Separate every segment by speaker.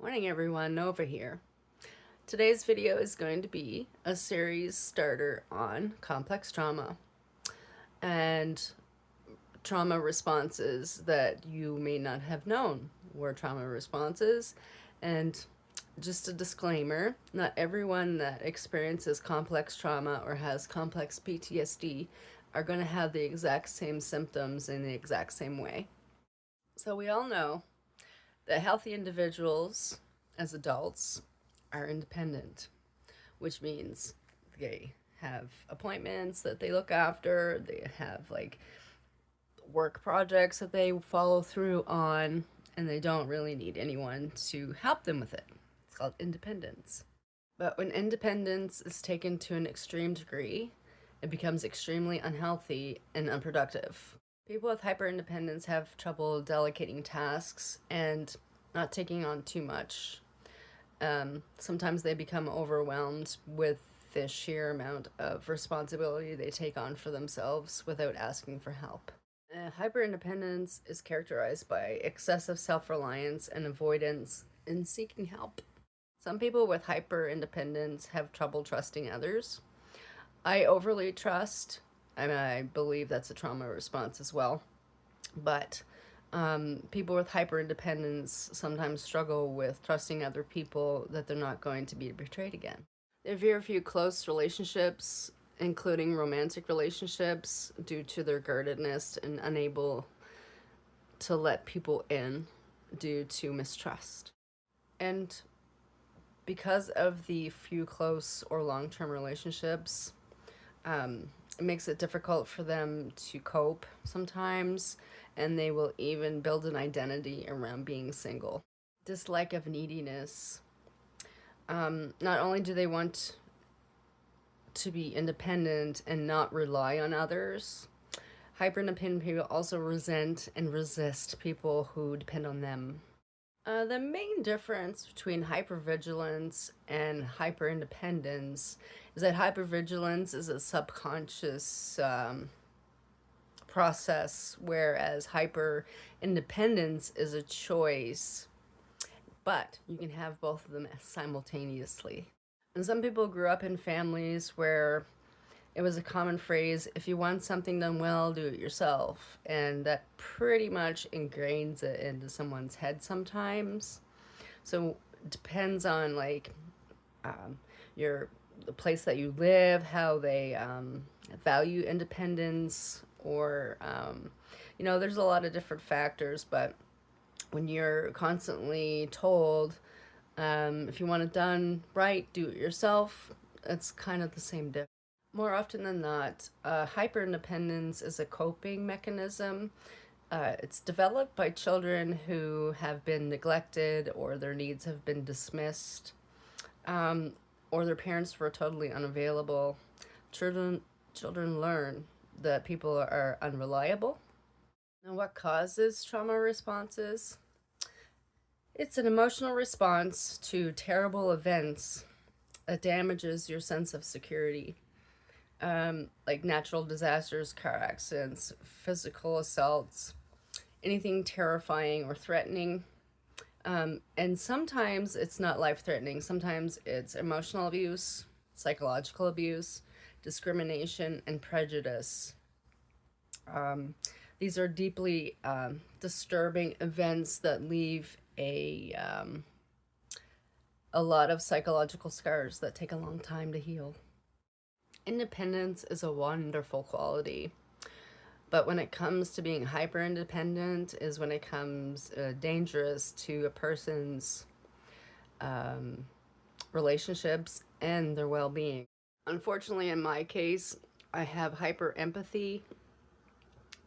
Speaker 1: Morning everyone, Nova here. Today's video is going to be a series starter on complex trauma and trauma responses that you may not have known were trauma responses. And just a disclaimer, not everyone that experiences complex trauma or has complex PTSD are going to have the exact same symptoms in the exact same way. So we all know that healthy individuals as adults are independent, which means they have appointments that they look after, they have like work projects that they follow through on, and they don't really need anyone to help them with it. It's called independence. But when independence is taken to an extreme degree, it becomes extremely unhealthy and unproductive. People with hyperindependence have trouble delegating tasks and not taking on too much. Sometimes they become overwhelmed with the sheer amount of responsibility they take on for themselves without asking for help. Hyperindependence is characterized by excessive self-reliance and avoidance in seeking help. Some people with hyperindependence have trouble trusting others. I overly trust, and I believe that's a trauma response as well. But people with hyperindependence sometimes struggle with trusting other people that they're not going to be betrayed again. They have very few close relationships, including romantic relationships, due to their guardedness and unable to let people in due to mistrust. And because of the few close or long-term relationships, it makes it difficult for them to cope sometimes, and they will even build an identity around being single. Dislike of neediness. Not only do they want to be independent and not rely on others, hyper-independent people also resent and resist people who depend on them. The main difference between hypervigilance and hyperindependence is that hypervigilance is a subconscious process, whereas hyperindependence is a choice. But you can have both of them simultaneously. And some people grew up in families where it was a common phrase, if you want something done well, do it yourself. And that pretty much ingrains it into someone's head sometimes. So it depends on like the place that you live, how they value independence, or there's a lot of different factors. But when you're constantly told, if you want it done right, do it yourself, it's kind of the same difference. More often than not, hyperindependence is a coping mechanism. It's developed by children who have been neglected or their needs have been dismissed, or their parents were totally unavailable. Children learn that people are unreliable. And what causes trauma responses? It's an emotional response to terrible events that damages your sense of security. Like natural disasters, car accidents, physical assaults, anything terrifying or threatening. And sometimes it's not life-threatening. Sometimes it's emotional abuse, psychological abuse, discrimination, and prejudice. These are deeply disturbing events that leave a lot of psychological scars that take a long time to heal. Independence is a wonderful quality, but when it comes to being hyper independent is when it comes dangerous to a person's relationships and their well-being. Unfortunately, in my case, I have hyper empathy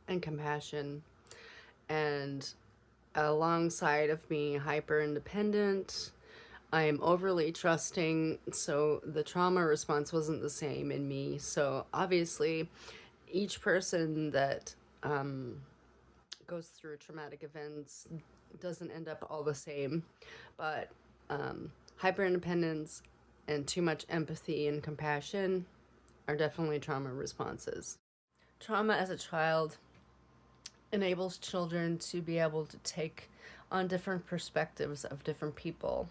Speaker 1: and compassion, and alongside of being hyper independent, I am overly trusting, so the trauma response wasn't the same in me. So obviously, each person that goes through traumatic events doesn't end up all the same, but hyperindependence and too much empathy and compassion are definitely trauma responses. Trauma as a child enables children to be able to take on different perspectives of different people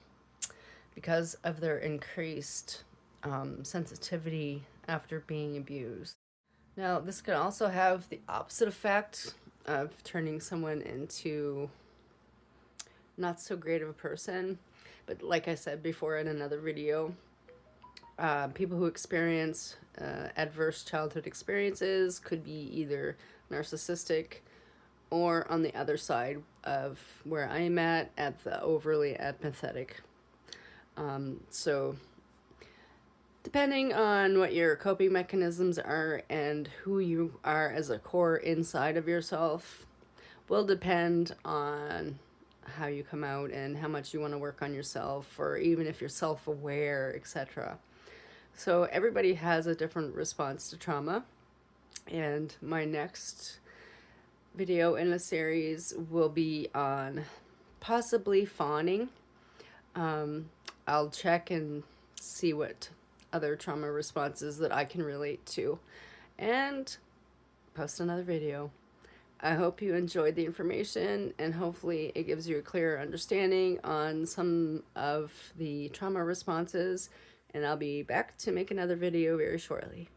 Speaker 1: because of their increased sensitivity after being abused. Now, this can also have the opposite effect of turning someone into not so great of a person. But like I said before in another video, people who experience adverse childhood experiences could be either narcissistic or on the other side of where I'm at the overly empathetic. So depending on what your coping mechanisms are and who you are as a core inside of yourself will depend on how you come out and how much you want to work on yourself, or even if you're self-aware, etc. So everybody has a different response to trauma, and my next video in a series will be on possibly fawning. I'll check and see what other trauma responses that I can relate to and post another video. I hope you enjoyed the information, and hopefully it gives you a clearer understanding on some of the trauma responses, and I'll be back to make another video very shortly.